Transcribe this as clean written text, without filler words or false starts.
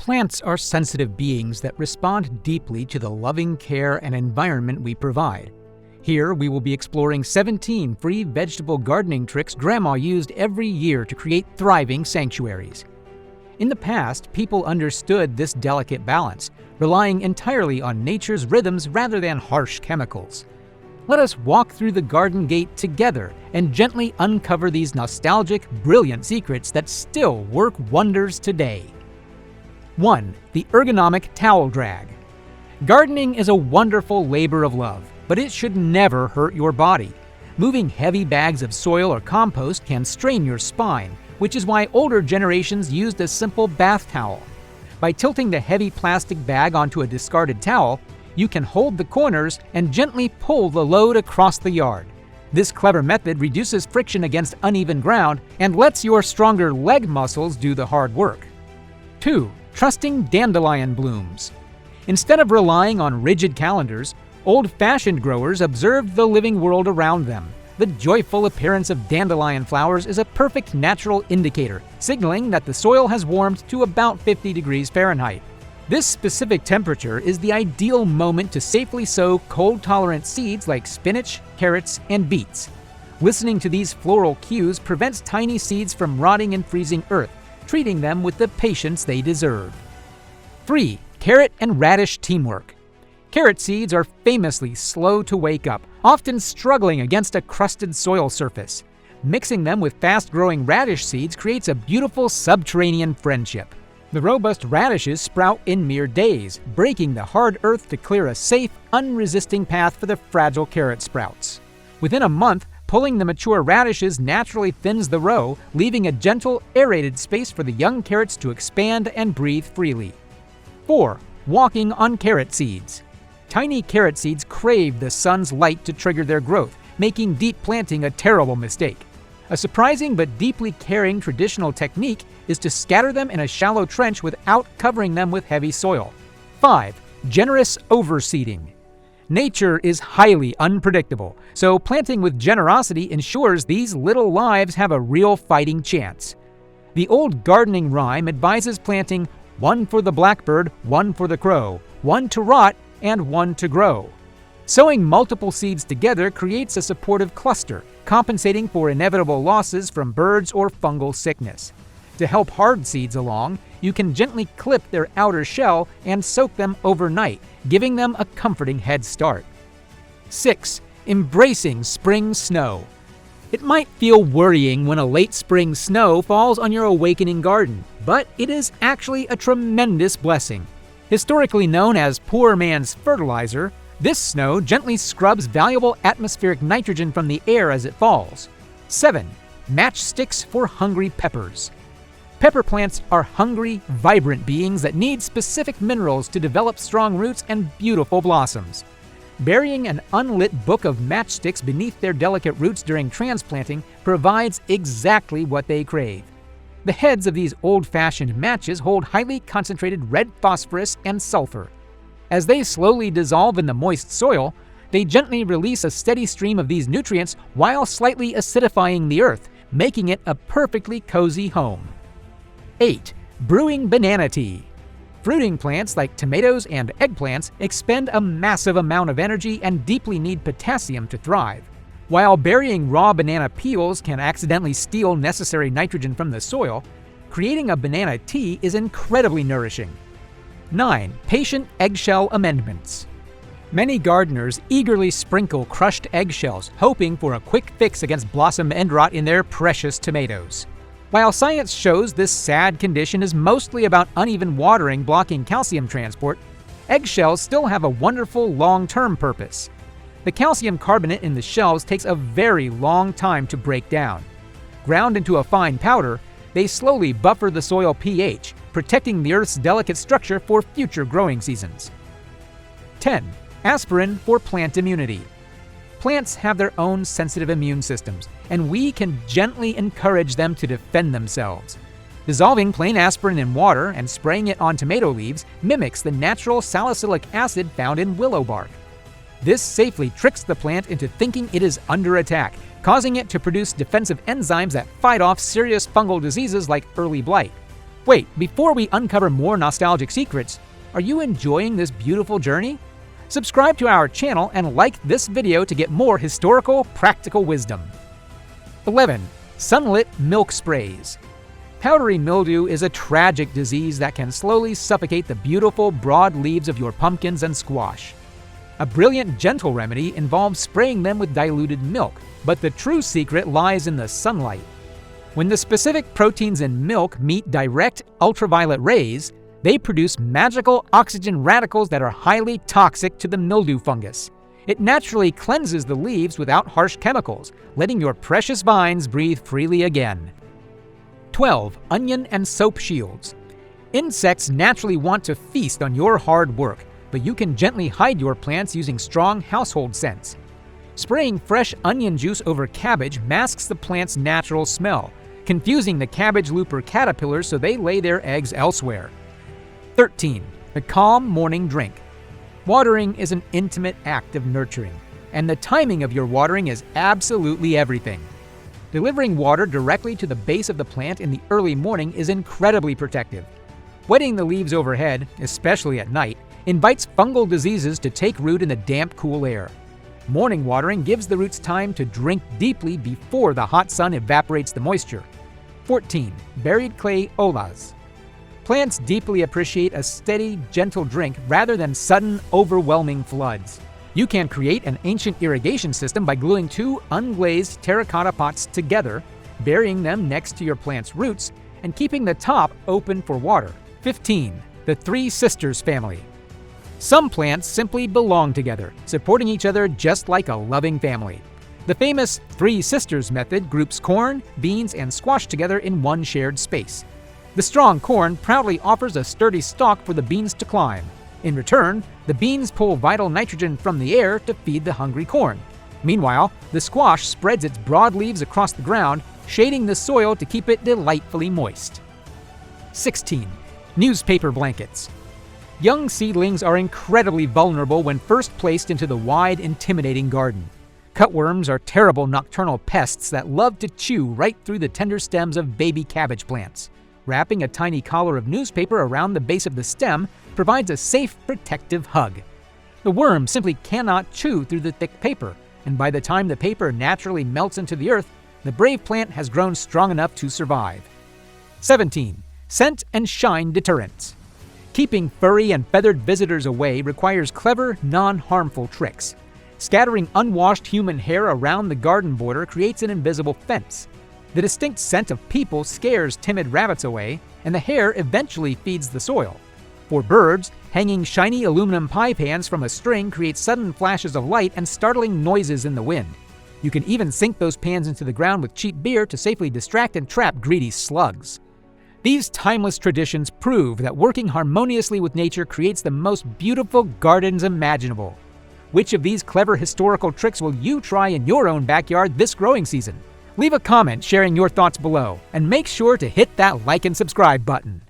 Plants are sensitive beings that respond deeply to the loving care and environment we provide. Here, we will be exploring 17 free vegetable gardening tricks Grandma used every year to create thriving sanctuaries. In the past, people understood this delicate balance, relying entirely on nature's rhythms rather than harsh chemicals. Let us walk through the garden gate together and gently uncover these nostalgic, brilliant secrets that still work wonders today. 1. The ergonomic towel drag. Gardening is a wonderful labor of love, but it should never hurt your body. Moving heavy bags of soil or compost can strain your spine, which is why older generations used a simple bath towel. By tilting the heavy plastic bag onto a discarded towel, you can hold the corners and gently pull the load across the yard. This clever method reduces friction against uneven ground and lets your stronger leg muscles do the hard work. 2. Trusting dandelion blooms. Instead of relying on rigid calendars, old-fashioned growers observed the living world around them. The joyful appearance of dandelion flowers is a perfect natural indicator, signaling that the soil has warmed to about 50 degrees Fahrenheit. This specific temperature is the ideal moment to safely sow cold-tolerant seeds like spinach, carrots, and beets. Listening to these floral cues prevents tiny seeds from rotting in freezing earth, treating them with the patience they deserve. 3. Carrot and radish teamwork. Carrot seeds are famously slow to wake up, often struggling against a crusted soil surface. Mixing them with fast-growing radish seeds creates a beautiful subterranean friendship. The robust radishes sprout in mere days, breaking the hard earth to clear a safe, unresisting path for the fragile carrot sprouts. Within a month, pulling the mature radishes naturally thins the row, leaving a gentle, aerated space for the young carrots to expand and breathe freely. 4. Walking on carrot seeds. Tiny carrot seeds crave the sun's light to trigger their growth, making deep planting a terrible mistake. A surprising but deeply caring traditional technique is to scatter them in a shallow trench without covering them with heavy soil. 5. Generous overseeding. Nature is highly unpredictable, so planting with generosity ensures these little lives have a real fighting chance. The old gardening rhyme advises planting one for the blackbird, one for the crow, one to rot, and one to grow. Sowing multiple seeds together creates a supportive cluster, compensating for inevitable losses from birds or fungal sickness. To help hard seeds along, you can gently clip their outer shell and soak them overnight, giving them a comforting head start. 6. Embracing spring snow. It might feel worrying when a late spring snow falls on your awakening garden, but it is actually a tremendous blessing. Historically known as poor man's fertilizer, this snow gently scrubs valuable atmospheric nitrogen from the air as it falls. 7. Matchsticks for hungry peppers. Pepper plants are hungry, vibrant beings that need specific minerals to develop strong roots and beautiful blossoms. Burying an unlit book of matchsticks beneath their delicate roots during transplanting provides exactly what they crave. The heads of these old-fashioned matches hold highly concentrated red phosphorus and sulfur. As they slowly dissolve in the moist soil, they gently release a steady stream of these nutrients while slightly acidifying the earth, making it a perfectly cozy home. 8. Brewing banana tea. Fruiting plants like tomatoes and eggplants expend a massive amount of energy and deeply need potassium to thrive. While burying raw banana peels can accidentally steal necessary nitrogen from the soil, creating a banana tea is incredibly nourishing. 9. Patient eggshell amendments. Many gardeners eagerly sprinkle crushed eggshells, hoping for a quick fix against blossom end rot in their precious tomatoes. While science shows this sad condition is mostly about uneven watering blocking calcium transport, eggshells still have a wonderful long-term purpose. The calcium carbonate in the shells takes a very long time to break down. Ground into a fine powder, they slowly buffer the soil pH, protecting the Earth's delicate structure for future growing seasons. 10. Aspirin for plant immunity. Plants have their own sensitive immune systems, and we can gently encourage them to defend themselves. Dissolving plain aspirin in water and spraying it on tomato leaves mimics the natural salicylic acid found in willow bark. This safely tricks the plant into thinking it is under attack, causing it to produce defensive enzymes that fight off serious fungal diseases like early blight. Wait, before we uncover more nostalgic secrets, are you enjoying this beautiful journey? Subscribe to our channel and like this video to get more historical, practical wisdom. 11. Sunlit milk sprays. Powdery mildew is a tragic disease that can slowly suffocate the beautiful, broad leaves of your pumpkins and squash. A brilliant, gentle remedy involves spraying them with diluted milk, but the true secret lies in the sunlight. When the specific proteins in milk meet direct ultraviolet rays, they produce magical oxygen radicals that are highly toxic to the mildew fungus. It naturally cleanses the leaves without harsh chemicals, letting your precious vines breathe freely again. 12. Onion and soap shields. Insects naturally want to feast on your hard work, but you can gently hide your plants using strong household scents. Spraying fresh onion juice over cabbage masks the plant's natural smell, confusing the cabbage looper caterpillars so they lay their eggs elsewhere. 13. The calm morning drink. Watering is an intimate act of nurturing, and the timing of your watering is absolutely everything. Delivering water directly to the base of the plant in the early morning is incredibly protective. Wetting the leaves overhead, especially at night, invites fungal diseases to take root in the damp, cool air. Morning watering gives the roots time to drink deeply before the hot sun evaporates the moisture. 14. Buried clay olas. Plants deeply appreciate a steady, gentle drink rather than sudden, overwhelming floods. You can create an ancient irrigation system by gluing two unglazed terracotta pots together, burying them next to your plant's roots, and keeping the top open for water. 15. The Three Sisters family. Some plants simply belong together, supporting each other just like a loving family. The famous Three Sisters method groups corn, beans, and squash together in one shared space. The strong corn proudly offers a sturdy stalk for the beans to climb. In return, the beans pull vital nitrogen from the air to feed the hungry corn. Meanwhile, the squash spreads its broad leaves across the ground, shading the soil to keep it delightfully moist. 16. Newspaper blankets. Young seedlings are incredibly vulnerable when first placed into the wide, intimidating garden. Cutworms are terrible nocturnal pests that love to chew right through the tender stems of baby cabbage plants. Wrapping a tiny collar of newspaper around the base of the stem provides a safe, protective hug. The worm simply cannot chew through the thick paper, and by the time the paper naturally melts into the earth, the brave plant has grown strong enough to survive. 17. Scent and shine deterrents. Keeping furry and feathered visitors away requires clever, non-harmful tricks. Scattering unwashed human hair around the garden border creates an invisible fence. The distinct scent of people scares timid rabbits away, and the hair eventually feeds the soil. For birds, hanging shiny aluminum pie pans from a string creates sudden flashes of light and startling noises in the wind. You can even sink those pans into the ground with cheap beer to safely distract and trap greedy slugs. These timeless traditions prove that working harmoniously with nature creates the most beautiful gardens imaginable. Which of these clever historical tricks will you try in your own backyard this growing season? Leave a comment sharing your thoughts below, and make sure to hit that like and subscribe button.